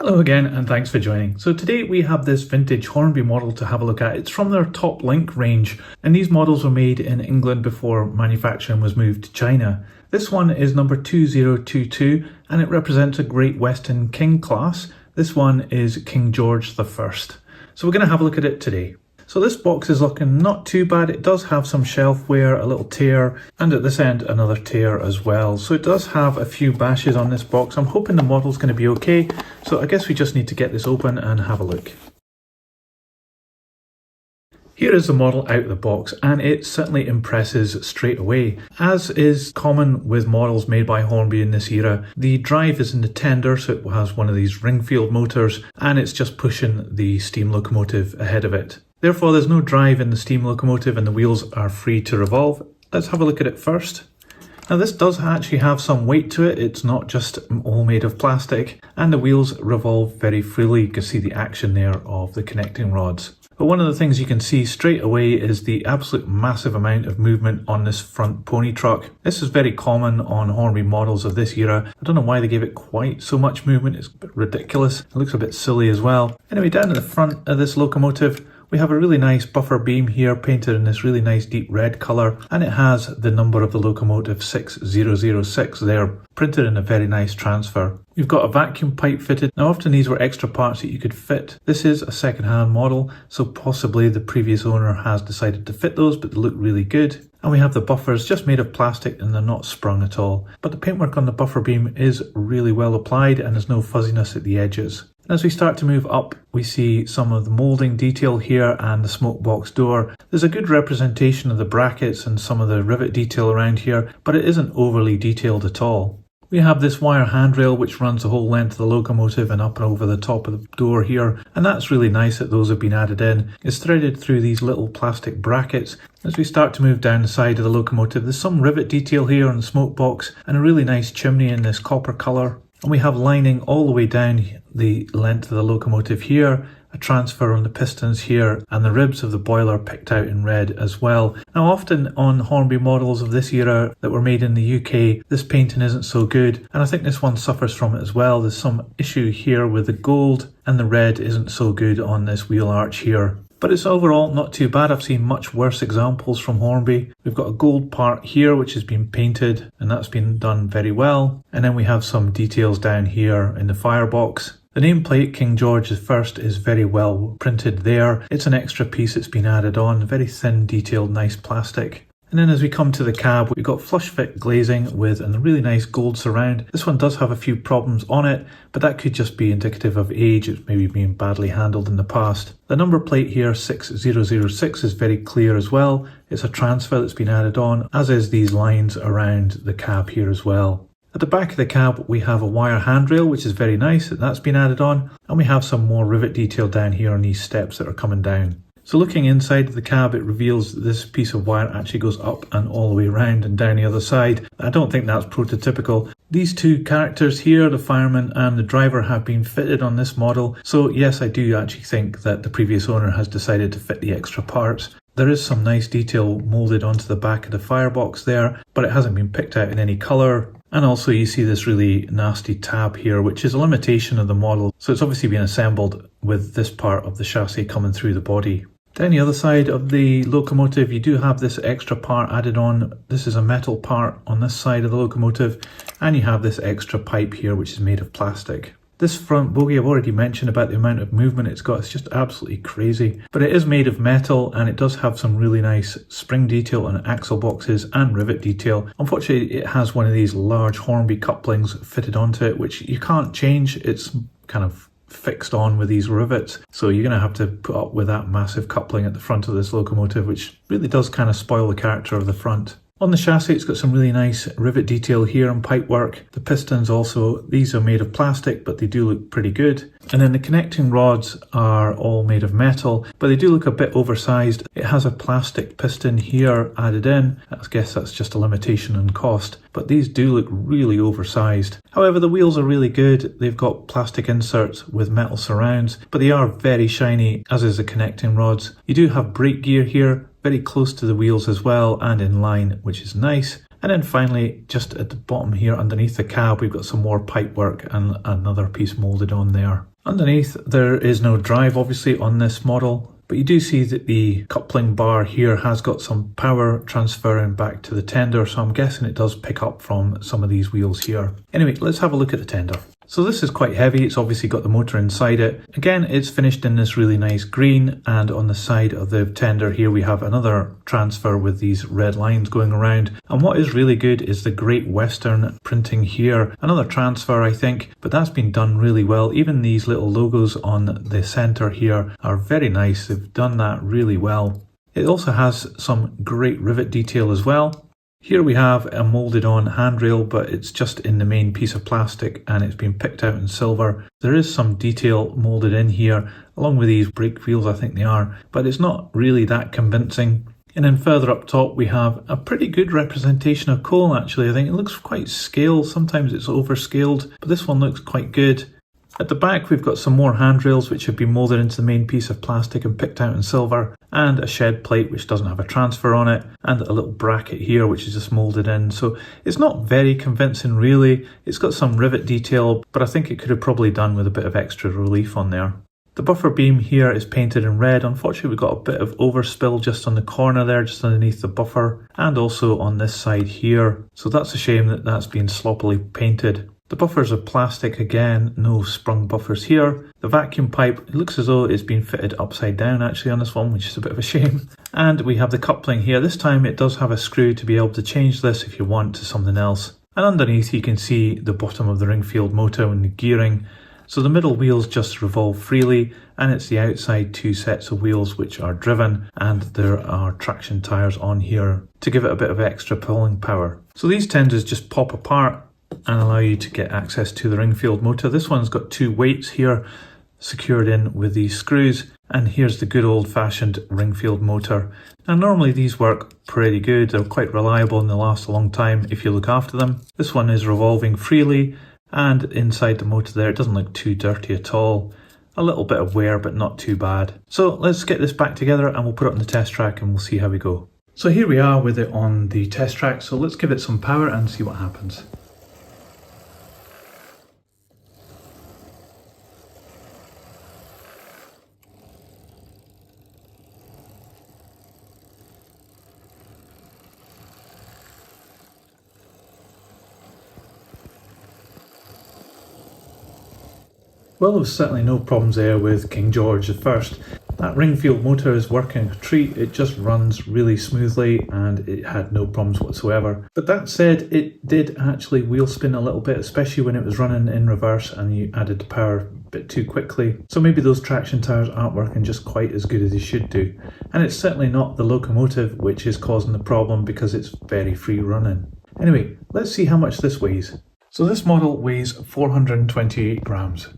Hello again and thanks for joining. So today we have this vintage Hornby model to have a look at. It's from their Top Link range and these models were made in England before manufacturing was moved to China. This one is number 2022 and it represents a Great Western King class. This one is King George the First. So we're going to have a look at it today. So this box is looking not too bad. It does have some shelf wear, a little tear, and at this end another tear as well. So it does have a few bashes on this box. I'm hoping the model's going to be okay. So I guess we just need to get this open and have a look. Here is the model out of the box and it certainly impresses straight away. As is common with models made by Hornby in this era, the drive is in the tender, so it has one of these Ringfield motors and it's just pushing the steam locomotive ahead of it. Therefore there's no drive in the steam locomotive and the wheels are free to revolve. Let's have a look at it first. Now this does actually have some weight to it, it's not just all made of plastic, and the wheels revolve very freely. You can see the action there of the connecting rods. But one of the things you can see straight away is the absolute massive amount of movement on this front pony truck. This is very common on Hornby models of this era. I don't know why they gave it quite so much movement, it's a bit ridiculous. It looks a bit silly as well. Anyway, down at the front of this locomotive, we have a really nice buffer beam here painted in this really nice deep red colour, and it has the number of the locomotive 6006 there printed in a very nice transfer. We've got a vacuum pipe fitted. Now often these were extra parts that you could fit. This is a second-hand model, so possibly the previous owner has decided to fit those, but they look really good. And we have the buffers just made of plastic and they're not sprung at all. But the paintwork on the buffer beam is really well applied and there's no fuzziness at the edges. As we start to move up, we see some of the moulding detail here and the smoke box door. There's a good representation of the brackets and some of the rivet detail around here, but it isn't overly detailed at all. We have this wire handrail which runs the whole length of the locomotive and up and over the top of the door here, and that's really nice that those have been added in. It's threaded through these little plastic brackets. As we start to move down the side of the locomotive, there's some rivet detail here on the smoke box and a really nice chimney in this copper colour. And we have lining all the way down the length of the locomotive here, a transfer on the pistons here, and the ribs of the boiler picked out in red as well. Now often on Hornby models of this era that were made in the UK, this painting isn't so good, and I think this one suffers from it as well. There's some issue here with the gold, and the red isn't so good on this wheel arch here. But it's overall not too bad. I've seen much worse examples from Hornby. We've got a gold part here which has been painted and that's been done very well. And then we have some details down here in the firebox. The nameplate King George I is very well printed there. It's an extra piece that's been added on, very thin detailed nice plastic. And then as we come to the cab, we've got flush fit glazing with a really nice gold surround. This one does have a few problems on it, but that could just be indicative of age. It's maybe been badly handled in the past. The number plate here, 6006, is very clear as well. It's a transfer that's been added on, as is these lines around the cab here as well. At the back of the cab, we have a wire handrail, which is very nice, and that's been added on. And we have some more rivet detail down here on these steps that are coming down. So looking inside the cab, it reveals that this piece of wire actually goes up and all the way around and down the other side. I don't think that's prototypical. These two characters here, the fireman and the driver, have been fitted on this model. So yes, I do actually think that the previous owner has decided to fit the extra parts. There is some nice detail moulded onto the back of the firebox there, but it hasn't been picked out in any colour. And also you see this really nasty tab here, which is a limitation of the model. So it's obviously been assembled with this part of the chassis coming through the body. Down the other side of the locomotive, you do have this extra part added on. This is a metal part on this side of the locomotive, and you have this extra pipe here, which is made of plastic. This front bogie, I've already mentioned about the amount of movement it's got. It's just absolutely crazy. But it is made of metal, and it does have some really nice spring detail on axle boxes and rivet detail. Unfortunately, it has one of these large Hornby couplings fitted onto it, which you can't change. It's kind of fixed on with these rivets, so you're going to have to put up with that massive coupling at the front of this locomotive, which really does kind of spoil the character of the front. On the chassis, it's got some really nice rivet detail here and pipe work. The pistons also, these are made of plastic, but they do look pretty good. And then the connecting rods are all made of metal, but they do look a bit oversized. It has a plastic piston here added in. I guess that's just a limitation in cost, but these do look really oversized. However, the wheels are really good. They've got plastic inserts with metal surrounds, but they are very shiny, as is the connecting rods. You do have brake gear here, very close to the wheels as well and in line, which is nice. And then finally, just at the bottom here underneath the cab, we've got some more pipe work and another piece moulded on there. Underneath, there is no drive obviously on this model, but you do see that the coupling bar here has got some power transferring back to the tender, so I'm guessing it does pick up from some of these wheels here. Anyway, let's have a look at the tender. So this is quite heavy, it's obviously got the motor inside it. Again, it's finished in this really nice green, and on the side of the tender here we have another transfer with these red lines going around. And what is really good is the Great Western printing here. Another transfer I think, but that's been done really well. Even these little logos on the centre here are very nice, they've done that really well. It also has some great rivet detail as well. Here we have a moulded on handrail, but it's just in the main piece of plastic and it's been picked out in silver. There is some detail moulded in here, along with these brake wheels I think they are, but it's not really that convincing. And then further up top we have a pretty good representation of coal actually. I think it looks quite scaled, sometimes it's overscaled, but this one looks quite good. At the back we've got some more handrails which have been moulded into the main piece of plastic and picked out in silver, and a shed plate which doesn't have a transfer on it, and a little bracket here which is just moulded in. So it's not very convincing really. It's got some rivet detail, but I think it could have probably done with a bit of extra relief on there. The buffer beam here is painted in red. Unfortunately we've got a bit of overspill just on the corner there, just underneath the buffer, and also on this side here. So that's a shame that that's been sloppily painted. The buffers are plastic again, no sprung buffers here. The vacuum pipe, it looks as though it's been fitted upside down actually on this one, which is a bit of a shame. And we have the coupling here. This time it does have a screw to be able to change this if you want to something else. And underneath you can see the bottom of the Ringfield motor and the gearing. So the middle wheels just revolve freely, and it's the outside two sets of wheels which are driven, and there are traction tyres on here to give it a bit of extra pulling power. So these tenders just pop apart and allow you to get access to the Ringfield motor. This one's got two weights here secured in with these screws, and here's the good old-fashioned Ringfield motor. Now normally these work pretty good, they're quite reliable and they last a long time if you look after them. This one is revolving freely, and inside the motor there it doesn't look too dirty at all. A little bit of wear but not too bad. So let's get this back together and we'll put it on the test track and we'll see how we go. So here we are with it on the test track, so let's give it some power and see what happens. Well, there was certainly no problems there with King George I. That Ringfield motor is working a treat, it just runs really smoothly and it had no problems whatsoever. But that said, it did actually wheel spin a little bit, especially when it was running in reverse and you added the power a bit too quickly. So maybe those traction tyres aren't working just quite as good as they should do. And it's certainly not the locomotive which is causing the problem because it's very free running. Anyway, let's see how much this weighs. So this model weighs 428 grams.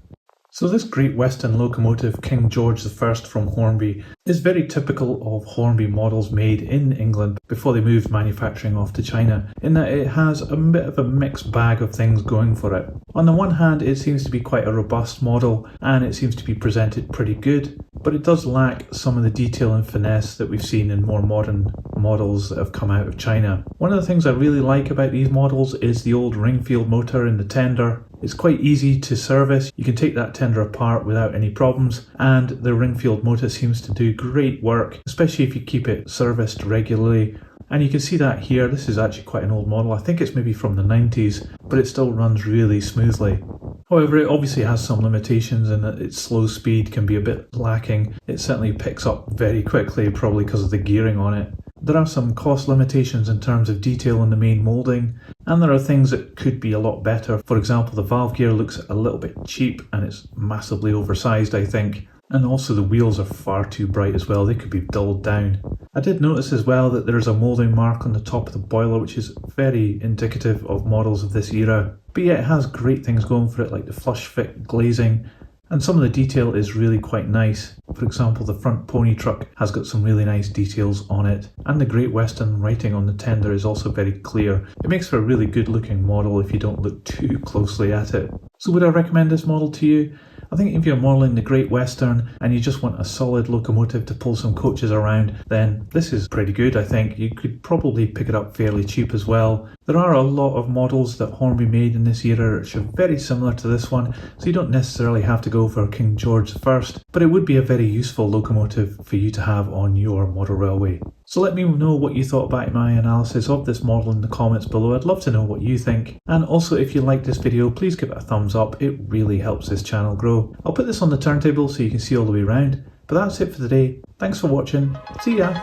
So this Great Western locomotive, King George I from Hornby, is very typical of Hornby models made in England before they moved manufacturing off to China, in that it has a bit of a mixed bag of things going for it. On the one hand, it seems to be quite a robust model and it seems to be presented pretty good, but it does lack some of the detail and finesse that we've seen in more modern models that have come out of China. One of the things I really like about these models is the old Ringfield motor in the tender. It's quite easy to service, you can take that tender apart without any problems, and the Ringfield motor seems to do great work, especially if you keep it serviced regularly. And you can see that here. This is actually quite an old model, I think it's maybe from the 90s, but it still runs really smoothly. However, it obviously has some limitations in that its slow speed can be a bit lacking. It certainly picks up very quickly, probably because of the gearing on it. There are some cost limitations in terms of detail in the main moulding, and there are things that could be a lot better. For example, the valve gear looks a little bit cheap and it's massively oversized, I think. And also the wheels are far too bright as well, they could be dulled down. I did notice as well that there's a moulding mark on the top of the boiler, which is very indicative of models of this era. But yeah, it has great things going for it, like the flush fit glazing, and some of the detail is really quite nice. For example, the front pony truck has got some really nice details on it, and the Great Western writing on the tender is also very clear. It makes for a really good looking model if you don't look too closely at it. So would I recommend this model to you? I think if you're modelling the Great Western and you just want a solid locomotive to pull some coaches around, then this is pretty good. I think you could probably pick it up fairly cheap as well. There are a lot of models that Hornby made in this era which are very similar to this one, so you don't necessarily have to go for King George I, but it would be a very useful locomotive for you to have on your model railway. So let me know what you thought about my analysis of this model in the comments below. I'd love to know what you think. And also, if you like this video, please give it a thumbs up. It really helps this channel grow. I'll put this on the turntable so you can see all the way around. But that's it for today. Thanks for watching. See ya!